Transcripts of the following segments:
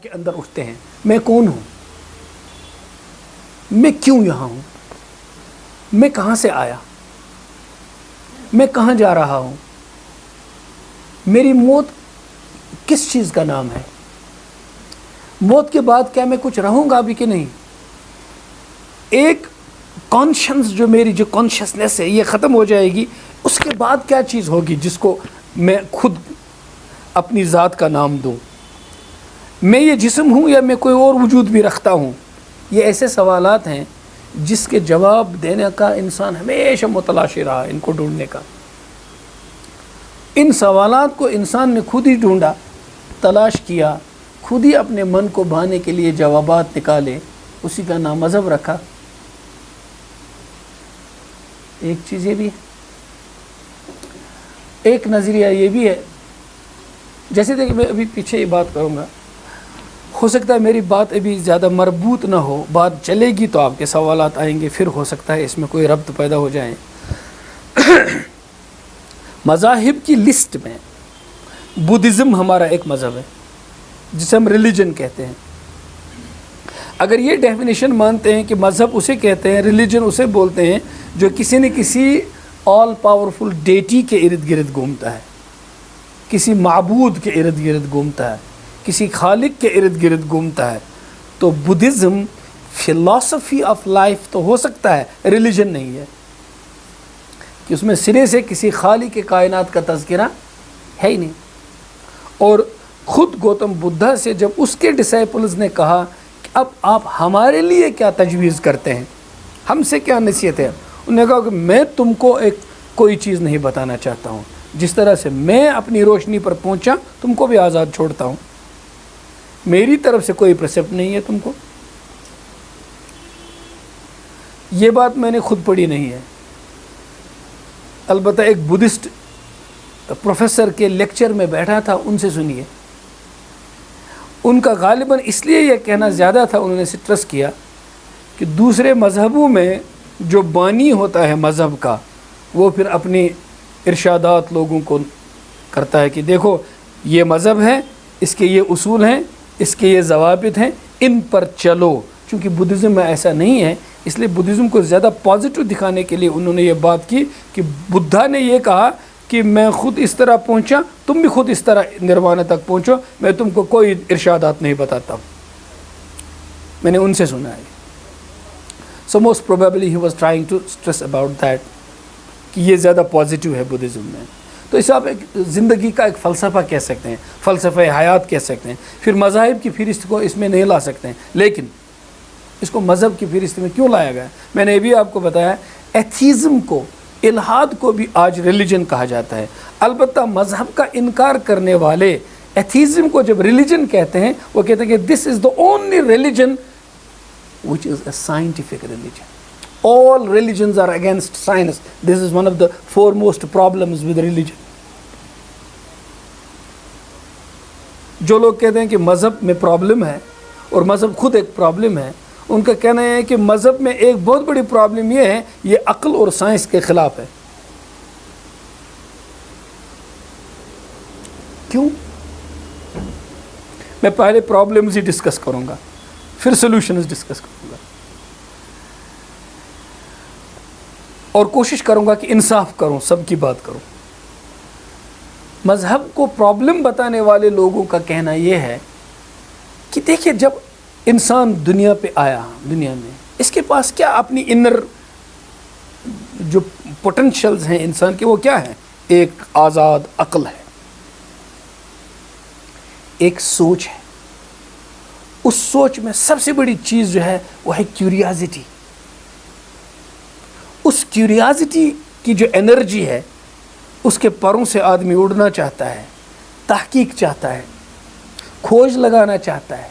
کے اندر اٹھتے ہیں، میں کون ہوں، میں کیوں یہاں ہوں، میں کہاں سے آیا، میں کہاں جا رہا ہوں، میری موت کس چیز کا نام ہے، موت کے بعد کیا میں کچھ رہوں گا بھی کہ نہیں، ایک کانشنس جو میری جو کانشسنس ہے یہ ختم ہو جائے گی، اس کے بعد کیا چیز ہوگی جس کو میں خود اپنی ذات کا نام دوں، میں یہ جسم ہوں یا میں کوئی اور وجود بھی رکھتا ہوں. یہ ایسے سوالات ہیں جس کے جواب دینے کا انسان ہمیشہ متلاشی رہا، ان کو ڈھونڈنے کا. ان سوالات کو انسان نے خود ہی ڈھونڈا، تلاش کیا، خود ہی اپنے من کو بھانے کے لیے جوابات نکالے، اسی کا نام مذہب رکھا. ایک چیز یہ بھی ہے، ایک نظریہ یہ بھی ہے. جیسے دیکھیں میں ابھی پیچھے یہ بات کروں گا، ہو سکتا ہے میری بات ابھی زیادہ مربوط نہ ہو، بات چلے گی تو آپ کے سوالات آئیں گے، پھر ہو سکتا ہے اس میں کوئی ربط پیدا ہو جائیں. مذاہب کی لسٹ میں بدھزم ہمارا ایک مذہب ہے جسے ہم ریلیجن کہتے ہیں. اگر یہ ڈیفینیشن مانتے ہیں کہ مذہب اسے کہتے ہیں، ریلیجن اسے بولتے ہیں جو کسی نہ کسی آل پاورفل ڈیٹی کے ارد گرد گھومتا ہے، کسی معبود کے ارد گرد گھومتا ہے، کسی خالق کے ارد گرد گھومتا ہے. تو بدھزم فلاسفی آف لائف تو ہو سکتا ہے، ریلیجن نہیں ہے، کہ اس میں سرے سے کسی خالق کائنات کا تذکرہ ہے ہی نہیں. اور خود گوتم بدھا سے جب اس کے ڈسائپلز نے کہا کہ اب آپ ہمارے لیے کیا تجویز کرتے ہیں، ہم سے کیا نصیحت ہے، انہوں نے کہا کہ میں تم کو کوئی چیز نہیں بتانا چاہتا ہوں، جس طرح سے میں اپنی روشنی پر پہنچا تم کو بھی آزاد چھوڑتا ہوں، میری طرف سے کوئی پرسپٹ نہیں ہے تم کو. یہ بات میں نے خود پڑھی نہیں ہے، البتہ ایک بدھسٹ پروفیسر کے لیکچر میں بیٹھا تھا، ان سے سنیے. ان کا غالباً اس لیے یہ کہنا زیادہ تھا، انہوں نے سٹرس کیا کہ دوسرے مذہبوں میں جو بانی ہوتا ہے مذہب کا، وہ پھر اپنی ارشادات لوگوں کو کرتا ہے کہ دیکھو یہ مذہب ہے، اس کے یہ اصول ہیں، اس کے یہ ضوابط ہیں، ان پر چلو. چونکہ بدھزم میں ایسا نہیں ہے، اس لیے بدھزم کو زیادہ پازیٹیو دکھانے کے لیے انہوں نے یہ بات کی کہ بدھا نے یہ کہا کہ میں خود اس طرح پہنچا، تم بھی خود اس طرح نروانا تک پہنچو، میں تم کو کوئی ارشادات نہیں بتاتا ہوں. میں نے ان سے سنا ہے. So most probably he was trying to stress about that کہ یہ زیادہ پازیٹیو ہے بدھزم میں. تو اسے آپ ایک زندگی کا ایک فلسفہ کہہ سکتے ہیں، فلسفہ حیات کہہ سکتے ہیں. پھر مذاہب کی فہرست کو اس میں نہیں لا سکتے ہیں، لیکن اس کو مذہب کی فہرست میں کیوں لایا گیا؟ میں نے بھی آپ کو بتایا، ایتھیزم کو، الحاد کو بھی آج ریلیجن کہا جاتا ہے. البتہ مذہب کا انکار کرنے والے ایتھیزم کو جب ریلیجن کہتے ہیں، وہ کہتے ہیں کہ this is the only religion which is a scientific religion. All religions are against science. This is one of the foremost problems with religion. جو لوگ کہتے ہیں کہ مذہب میں پرابلم ہے اور مذہب خود ایک پرابلم ہے، ان کا کہنا ہے کہ مذہب میں ایک بہت بڑی پرابلم یہ ہے، یہ عقل اور سائنس کے خلاف ہے. کیوں؟ میں پہلے پرابلمز ہی ڈسکس کروں گا، پھر سولوشنز ڈسکس کروں گا، اور کوشش کروں گا کہ انصاف کروں، سب کی بات کروں. مذہب کو پرابلم بتانے والے لوگوں کا کہنا یہ ہے کہ دیکھیے جب انسان دنیا پہ آیا، دنیا میں اس کے پاس کیا اپنی انر جو پوٹینشلز ہیں انسان کے، وہ کیا ہیں؟ ایک آزاد عقل ہے، ایک سوچ ہے. اس سوچ میں سب سے بڑی چیز جو ہے وہ ہے کیوریازٹی. اس کیوریازٹی کی جو انرجی ہے، اس کے پروں سے آدمی اڑنا چاہتا ہے، تحقیق چاہتا ہے، کھوج لگانا چاہتا ہے،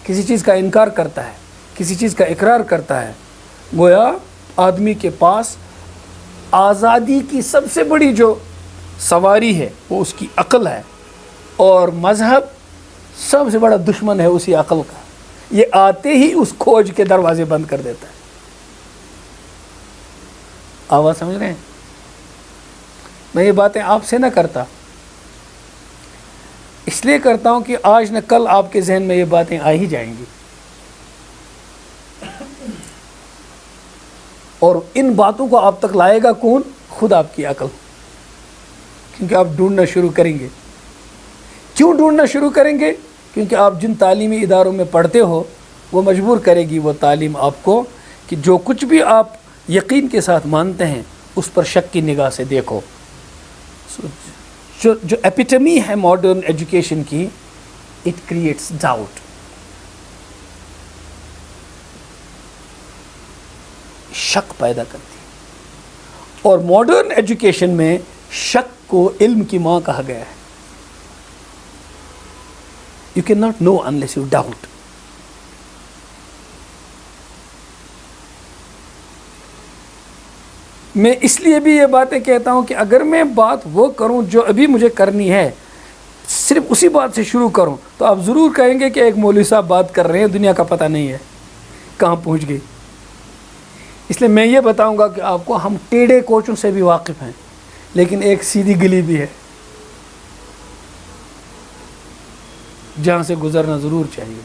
کسی چیز کا انکار کرتا ہے، کسی چیز کا اقرار کرتا ہے. گویا آدمی کے پاس آزادی کی سب سے بڑی جو سواری ہے وہ اس کی عقل ہے، اور مذہب سب سے بڑا دشمن ہے اسی عقل کا. یہ آتے ہی اس کھوج کے دروازے بند کر دیتا ہے. آواز سمجھ رہے ہیں؟ میں یہ باتیں آپ سے نہ کرتا، اس لیے کرتا ہوں کہ آج نہ کل آپ کے ذہن میں یہ باتیں آ ہی جائیں گی، اور ان باتوں کو آپ تک لائے گا کون؟ خود آپ کی عقل، کیونکہ آپ ڈھونڈنا شروع کریں گے۔ کیوں ڈھونڈنا شروع کریں گے؟ کیونکہ آپ جن تعلیمی اداروں میں پڑھتے ہو وہ مجبور کرے گی وہ تعلیم آپ کو کہ جو کچھ بھی آپ یقین کے ساتھ مانتے ہیں اس پر شک کی نگاہ سے دیکھو۔ جو ایپیٹمی ہے ماڈرن ایجوکیشن کی، اٹ کریٹس ڈاؤٹ، شک پیدا کرتی ہے، اور ماڈرن ایجوکیشن میں شک کو علم کی ماں کہا گیا ہے۔ You cannot know unless you doubt. میں اس لیے بھی یہ باتیں کہتا ہوں کہ اگر میں بات وہ کروں جو ابھی مجھے کرنی ہے، صرف اسی بات سے شروع کروں، تو آپ ضرور کہیں گے کہ ایک مولوی صاحب بات کر رہے ہیں، دنیا کا پتہ نہیں ہے کہاں پہنچ گئی۔ اس لیے میں یہ بتاؤں گا کہ آپ کو ہم ٹیڑھے کوچوں سے بھی واقف ہیں، لیکن ایک سیدھی گلی بھی ہے جہاں سے گزرنا ضرور چاہیے۔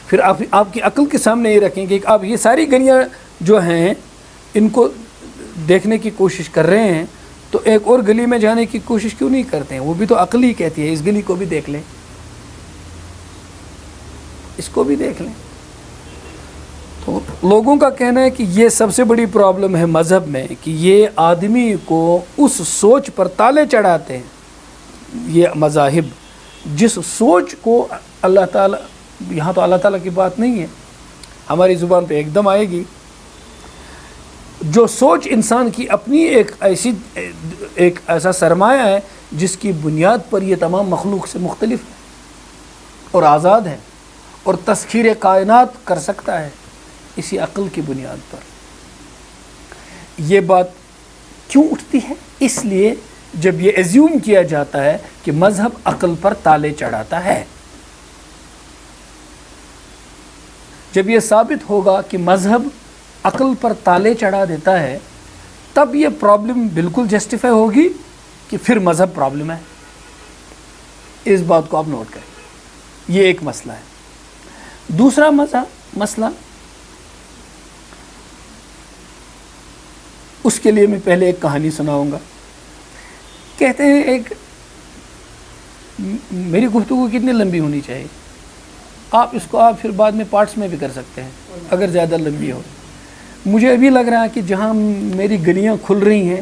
پھر آپ کی عقل کے سامنے یہ رکھیں گے کہ آپ یہ ساری گلیاں جو ہیں ان کو دیکھنے کی کوشش کر رہے ہیں، تو ایک اور گلی میں جانے کی کوشش کیوں نہیں کرتے ہیں؟ وہ بھی تو عقل ہی کہتی ہے اس گلی کو بھی دیکھ لیں، اس کو بھی دیکھ لیں۔ تو لوگوں کا کہنا ہے کہ یہ سب سے بڑی پرابلم ہے مذہب میں، کہ یہ آدمی کو اس سوچ پر تالے چڑھاتے ہیں، یہ مذاہب جس سوچ کو اللہ تعالیٰ، یہاں تو اللہ تعالیٰ کی بات نہیں ہے، ہماری زبان پہ ایک دم آئے گی، جو سوچ انسان کی اپنی ایک ایسا سرمایہ ہے جس کی بنیاد پر یہ تمام مخلوق سے مختلف ہے اور آزاد ہے اور تسخیر کائنات کر سکتا ہے اسی عقل کی بنیاد پر۔ یہ بات کیوں اٹھتی ہے؟ اس لیے جب یہ ایزیوم کیا جاتا ہے کہ مذہب عقل پر تالے چڑھاتا ہے، جب یہ ثابت ہوگا کہ مذہب عقل پر تالے چڑھا دیتا ہے، تب یہ پرابلم بالکل جسٹیفائی ہوگی کہ پھر مذہب پرابلم ہے۔ اس بات کو آپ نوٹ کریں، یہ ایک مسئلہ ہے۔ دوسرا مسئلہ، اس کے لیے میں پہلے ایک کہانی سناؤں گا۔ کہتے ہیں میری گفتگو کتنی لمبی ہونی چاہیے؟ آپ اس کو پھر بعد میں پارٹس میں بھی کر سکتے ہیں اگر زیادہ لمبی ہو۔ مجھے ابھی لگ رہا ہے کہ جہاں میری گلیاں کھل رہی ہیں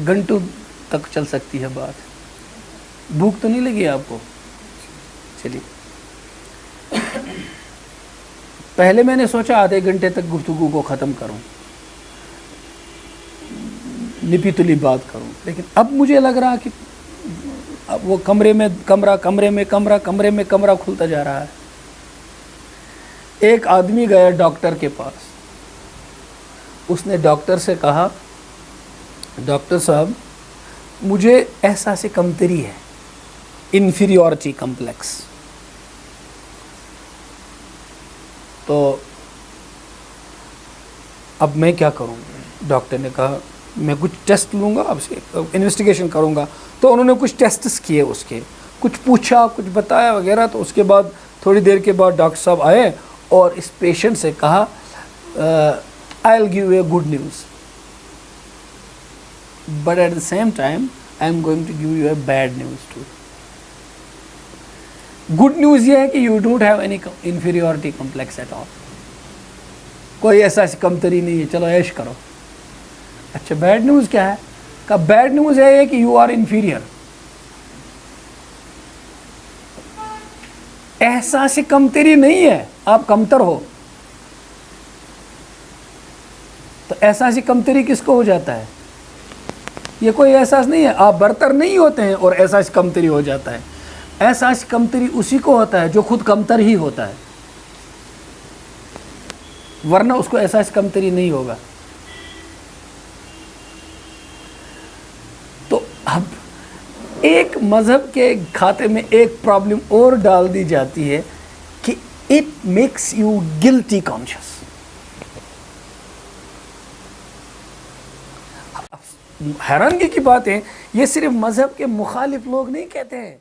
گھنٹوں تک چل سکتی ہے بات۔ بھوک تو نہیں لگی آپ کو؟ چلیے، پہلے میں نے سوچا آدھے گھنٹے تک گفتگو کو ختم کروں، نپی تلی بات کروں، لیکن اب مجھے لگ رہا کہ اب وہ کمرے میں کمرہ کھلتا جا رہا ہے۔ ایک آدمی گیا ڈاکٹر کے پاس، اس نے ڈاکٹر سے کہا، ڈاکٹر صاحب مجھے احساس کمتری ہے، انفیریورٹی کمپلیکس، تو اب میں کیا کروں؟ ڈاکٹر نے کہا میں کچھ ٹیسٹ لوں گا، آپ سے انویسٹیگیشن کروں گا۔ تو انہوں نے کچھ ٹیسٹس کیے، اس کے کچھ پوچھا، کچھ بتایا وغیرہ۔ تو اس کے بعد تھوڑی دیر کے بعد ڈاکٹر صاحب آئے اور اس پیشنٹ سے کہا I will give a good news, but at the same time I am going to give you a bad news too. Good news یہ ہے کہ you don't have any inferiority complex at all, کوئی ایسا کمتری نہیں ہے، چلو عیش کرو۔ اچھا بیڈ نیوز کیا ہے؟ کہ بیڈ نیوز ہے کہ یو آر انفیریئر۔ احساس کمتری نہیں ہے، آپ کمتر ہو۔ تو احساس کمتری کس کو ہو جاتا ہے؟ یہ کوئی احساس نہیں ہے، آپ برتر نہیں ہوتے ہیں اور احساس کمتری ہو جاتا ہے۔ احساس کمتری اسی کو ہوتا ہے جو خود کمتر ہی ہوتا ہے، ورنہ اس کو احساس کمتری نہیں ہوگا۔ تو اب ایک مذہب کے کھاتے میں ایک پرابلم اور ڈال دی جاتی ہے کہ it makes you guilty conscious. حیرانگی کی بات ہے یہ صرف مذہب کے مخالف لوگ نہیں کہتے ہیں،